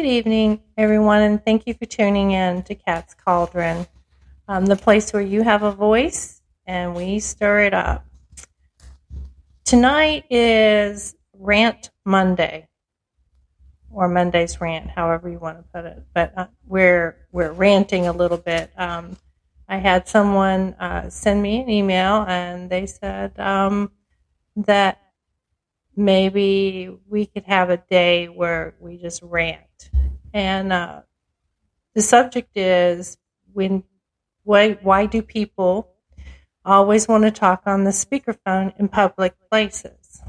Good evening, everyone, and thank you for tuning in to Cat's Cauldron, the place where you have a voice and we stir it up. Tonight is Rant Monday, or Monday's Rant, however you want to put it. But we're ranting a little bit. I had someone send me an email, and they said that maybe we could have a day where we just rant. And the subject is why do people always want to talk on the speakerphone in public places?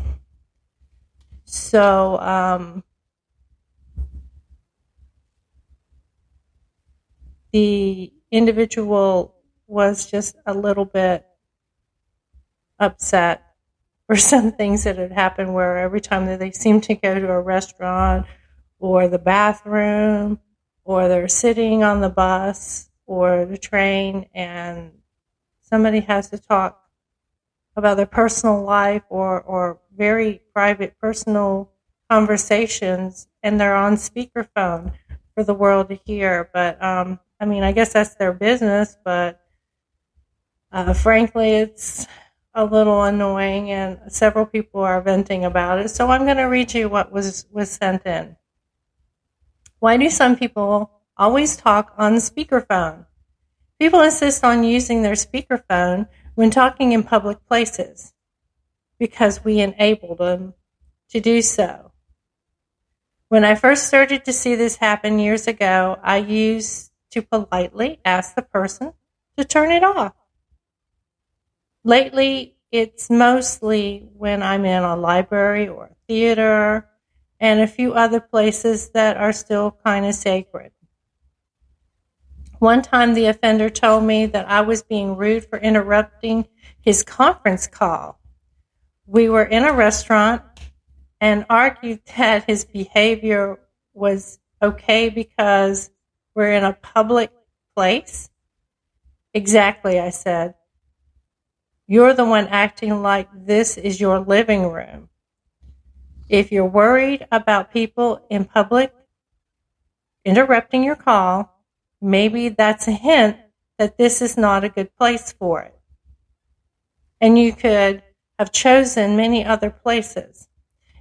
So the individual was just a little bit upset for some things that had happened, where every time that they seem to go to a restaurant or the bathroom, or they're sitting on the bus or the train, and somebody has to talk about their personal life or very private personal conversations, and they're on speakerphone for the world to hear. But I guess that's their business, but frankly, it's a little annoying, and several people are venting about it. So I'm going to read you what was sent in. Why do some people always talk on the speakerphone? People insist on using their speakerphone when talking in public places because we enabled them to do so. When I first started to see this happen years ago, I used to politely ask the person to turn it off. Lately, it's mostly when I'm in a library or a theater and a few other places that are still kind of sacred. One time, the offender told me that I was being rude for interrupting his conference call. We were in a restaurant and argued that his behavior was okay because we're in a public place. Exactly, I said. You're the one acting like this is your living room. If you're worried about people in public interrupting your call, maybe that's a hint that this is not a good place for it. And you could have chosen many other places.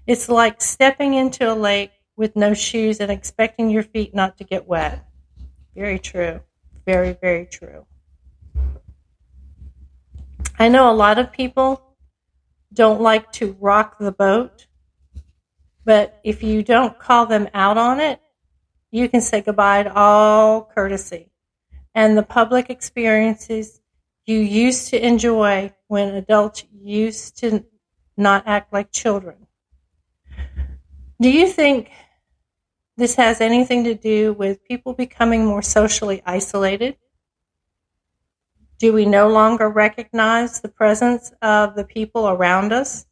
It's like stepping into a lake with no shoes and expecting your feet not to get wet. Very true. Very, very true. I know a lot of people don't like to rock the boat, but if you don't call them out on it, you can say goodbye to all courtesy and the public experiences you used to enjoy when adults used to not act like children. Do you think this has anything to do with people becoming more socially isolated? Do we no longer recognize the presence of the people around us?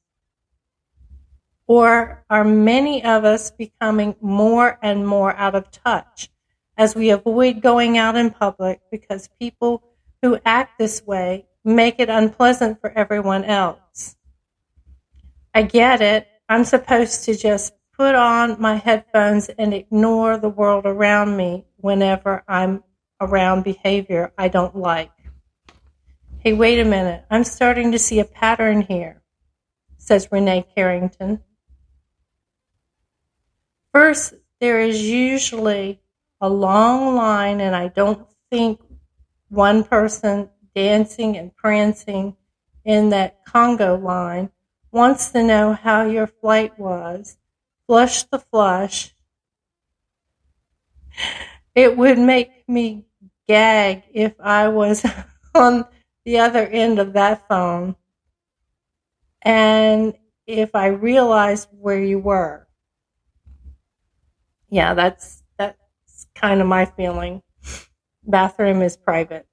Or are many of us becoming more and more out of touch as we avoid going out in public because people who act this way make it unpleasant for everyone else? I get it. I'm supposed to just put on my headphones and ignore the world around me whenever I'm around behavior I don't like. Hey, wait a minute. I'm starting to see a pattern here, says Renee Carrington. First, there is usually a long line, and I don't think one person dancing and prancing in that Congo line wants to know how your flight was. Flush the flush. It would make me gag if I was on the other end of that phone and if I realized where you were. Yeah, that's kind of my feeling. Bathroom is private.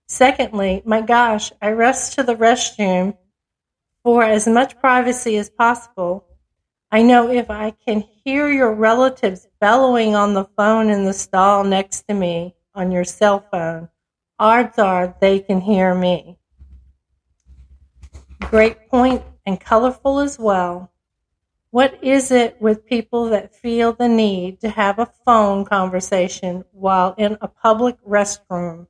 Secondly, my gosh, I rush to the restroom for as much privacy as possible. I know if I can hear your relatives bellowing on the phone in the stall next to me on your cell phone, odds are they can hear me. Great point, and colorful as well. What is it with people that feel the need to have a phone conversation while in a public restroom?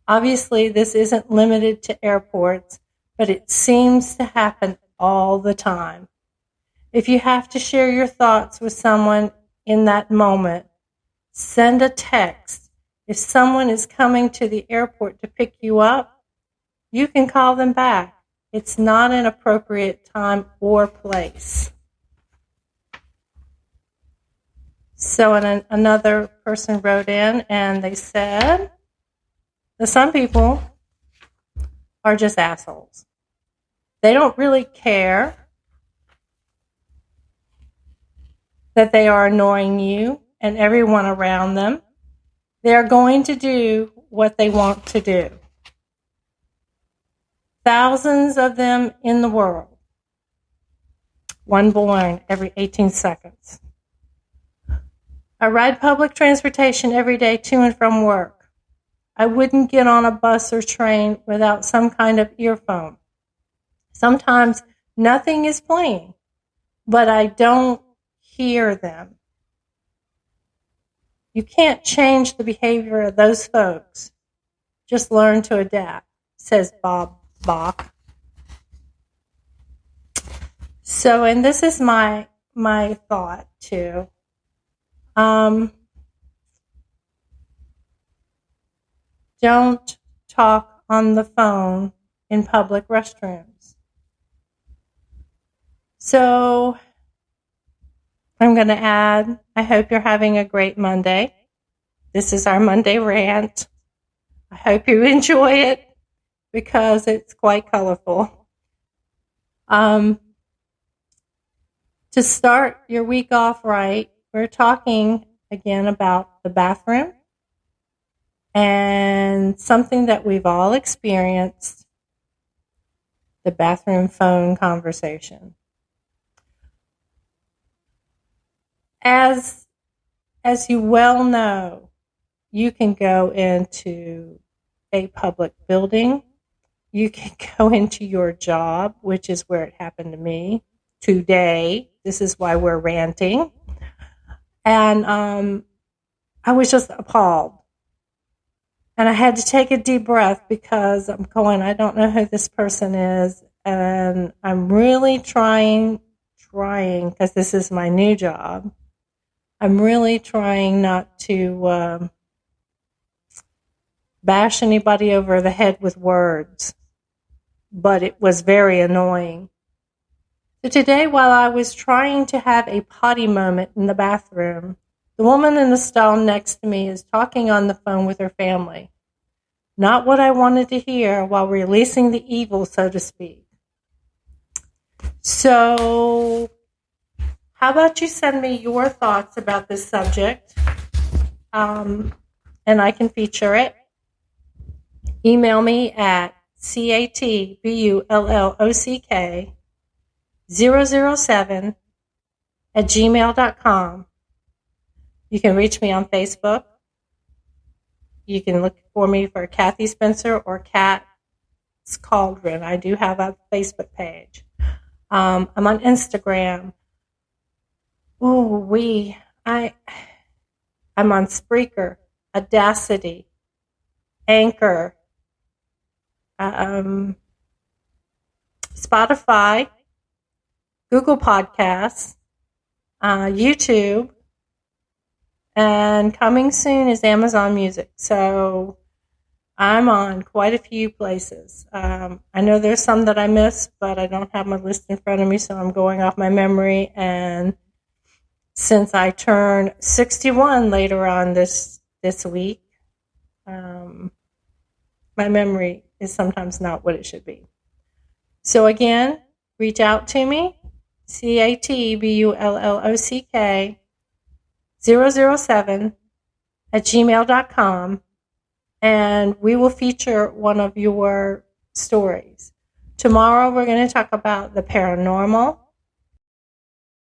Obviously, this isn't limited to airports, but it seems to happen all the time. If you have to share your thoughts with someone in that moment, send a text. If someone is coming to the airport to pick you up, you can call them back. It's not an appropriate time or place. So another person wrote in and they said that some people are just assholes. They don't really care that they are annoying you and everyone around them. They are going to do what they want to do. Thousands of them in the world. One born every 18 seconds. I ride public transportation every day to and from work. I wouldn't get on a bus or train without some kind of earphone. Sometimes nothing is playing, but I don't hear them. You can't change the behavior of those folks. Just learn to adapt, says Bob Bach. So, and this is my thought too. Don't talk on the phone in public restrooms. So I'm going to add, I hope you're having a great Monday. This is our Monday rant. I hope you enjoy it because it's quite colorful. To start your week off right, we're talking again about the bathroom and something that we've all experienced, the bathroom phone conversation. As you well know, you can go into a public building. You can go into your job, which is where it happened to me today. This is why we're ranting. And I was just appalled. And I had to take a deep breath because I'm going, I don't know who this person is. And I'm really trying, because this is my new job. I'm really trying not to bash anybody over the head with words. But it was very annoying. So today, while I was trying to have a potty moment in the bathroom, the woman in the stall next to me is talking on the phone with her family. Not what I wanted to hear while releasing the evil, so to speak. So, how about you send me your thoughts about this subject, and I can feature it. Email me at CATBULLOCK 007 at gmail.com. You can reach me on Facebook. You can look for me for Kathy Spencer or Kat's Cauldron. I do have a Facebook page. I'm on Instagram. I'm on Spreaker, Audacity, Anchor, Spotify, Google Podcasts, YouTube, and coming soon is Amazon Music. So I'm on quite a few places. I know there's some that I missed, but I don't have my list in front of me, so I'm going off my memory. And since I turn 61 later on this week, my memory is sometimes not what it should be. So again, reach out to me, CATBULLOCK 007 at gmail.com, and we will feature one of your stories. Tomorrow we're going to talk about the paranormal,